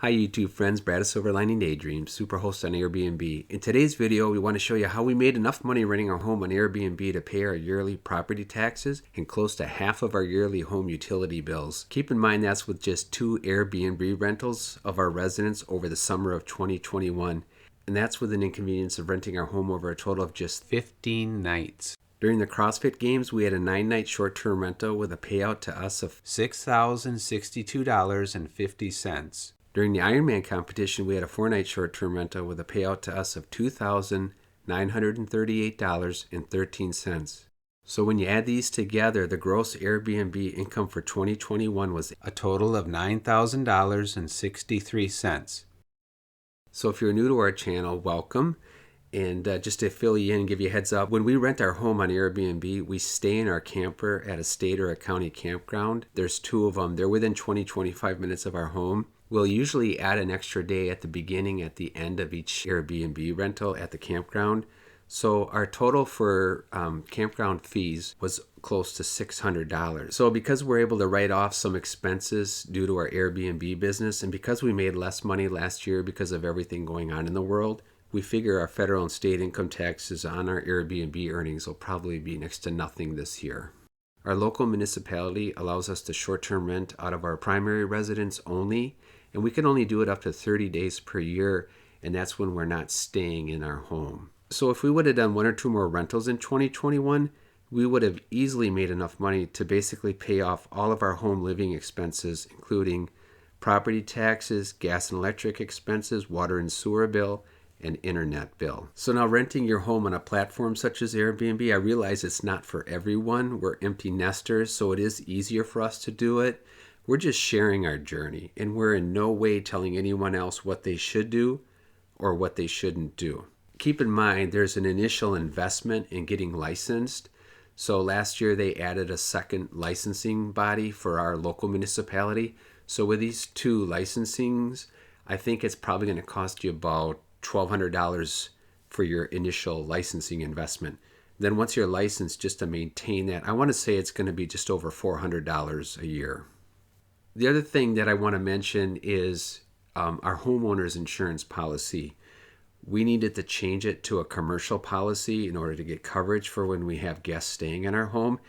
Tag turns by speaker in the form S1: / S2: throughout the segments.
S1: Hi YouTube friends, Brad of Silver Lining Daydreams, superhost on Airbnb. In today's video, we want to show you how we made enough money renting our home on Airbnb to pay our yearly property taxes and close to half of our yearly home utility bills. Keep in mind that's with just 2 Airbnb rentals of our residence over the summer of 2021. And that's with an inconvenience of renting our home over a total of just 15 nights. During the CrossFit Games, we had a 9-night short-term rental with a payout to us of $6,062.50. During the Ironman competition, we had a 4-night short-term rental with a payout to us of $2,938.13. So when you add these together, the gross Airbnb income for 2021 was a total of $9,000.63. So if you're new to our channel, welcome. And just to fill you in and give you a heads up, when we rent our home on Airbnb, we stay in our camper at a state or a county campground. There's 2 of them. They're within 20-25 minutes of our home. We'll usually add an extra day at the beginning, at the end of each Airbnb rental at the campground. So our total for campground fees was close to $600. So because we're able to write off some expenses due to our Airbnb business, and because we made less money last year because of everything going on in the world, we figure our federal and state income taxes on our Airbnb earnings will probably be next to nothing this year. Our local municipality allows us to short-term rent out of our primary residence only, and we can only do it up to 30 days per year, and that's when we're not staying in our home. So if we would have done 1 or 2 more rentals in 2021, we would have easily made enough money to basically pay off all of our home living expenses, including property taxes, gas and electric expenses, water and sewer bill, and internet bill. So now renting your home on a platform such as Airbnb, I realize it's not for everyone. We're empty nesters, so it is easier for us to do it. We're just sharing our journey, and we're in no way telling anyone else what they should do or what they shouldn't do. Keep in mind, there's an initial investment in getting licensed. So last year they added a second licensing body for our local municipality. So with these 2 licensings, I think it's probably going to cost you about $1,200 for your initial licensing investment. Then once you're licensed, just to maintain that, I want to say it's going to be just over $400 a year. The other thing that I want to mention is our homeowner's insurance policy. We needed to change it to a commercial policy in order to get coverage for when we have guests staying in our home.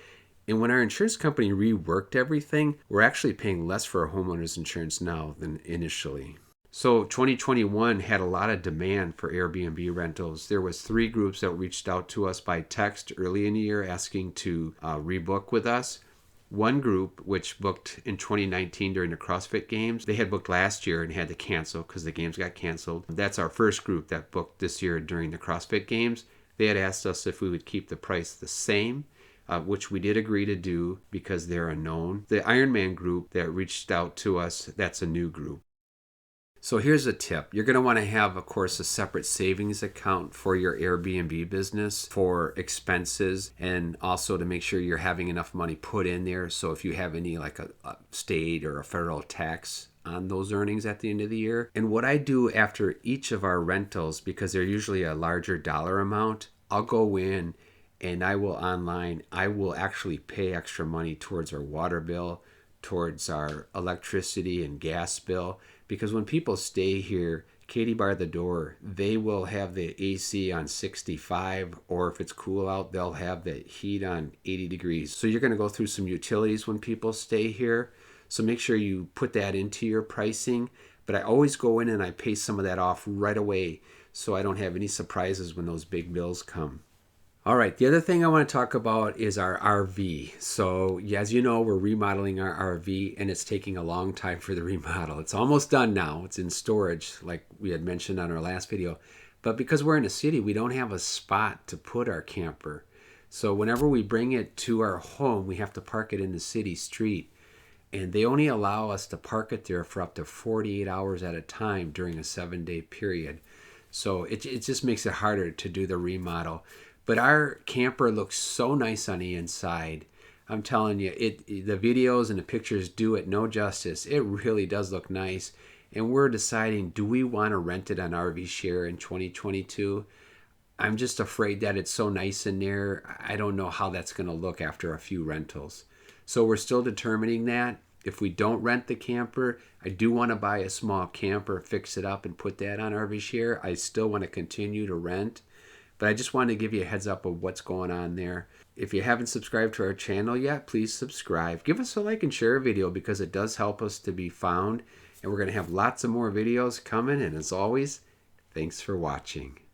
S1: And when our insurance company reworked everything, we're actually paying less for our homeowner's insurance now than initially. So 2021 had a lot of demand for Airbnb rentals. There was 3 groups that reached out to us by text early in the year asking to rebook with us. One group, which booked in 2019 during the CrossFit Games, they had booked last year and had to cancel because the games got canceled. That's our first group that booked this year during the CrossFit Games. They had asked us if we would keep the price the same, which we did agree to do because they're a known. The Ironman group that reached out to us, that's a new group. So here's a tip. You're going to want to have, of course, a separate savings account for your Airbnb business for expenses, and also to make sure you're having enough money put in there. So if you have any like a state or a federal tax on those earnings at the end of the year. And what I do after each of our rentals, because they're usually a larger dollar amount, I'll go in and I will actually pay extra money towards our water bill, towards our electricity and gas bill. Because when people stay here, Katie bar the door, they will have the AC on 65, or if it's cool out, they'll have the heat on 80 degrees. So you're going to go through some utilities when people stay here. So make sure you put that into your pricing. But I always go in and I pay some of that off right away so I don't have any surprises when those big bills come. All right, the other thing I want to talk about is our RV. So as you know, we're remodeling our RV, and it's taking a long time for the remodel. It's almost done now. It's in storage, like we had mentioned on our last video. But because we're in a city, we don't have a spot to put our camper. So whenever we bring it to our home, we have to park it in the city street. And they only allow us to park it there for up to 48 hours at a time during a 7-day period. So it just makes it harder to do the remodel. But our camper looks so nice on the inside. I'm telling you, the videos and the pictures do it no justice. It really does look nice. And we're deciding, do we want to rent it on RV Share in 2022? I'm just afraid that it's so nice in there. I don't know how that's going to look after a few rentals. So we're still determining that. If we don't rent the camper, I do want to buy a small camper, fix it up, and put that on RV Share. I still want to continue to rent, but I just wanted to give you a heads up of what's going on there. If you haven't subscribed to our channel yet, please subscribe. Give us a like and share a video because it does help us to be found. And we're going to have lots of more videos coming. And as always, thanks for watching.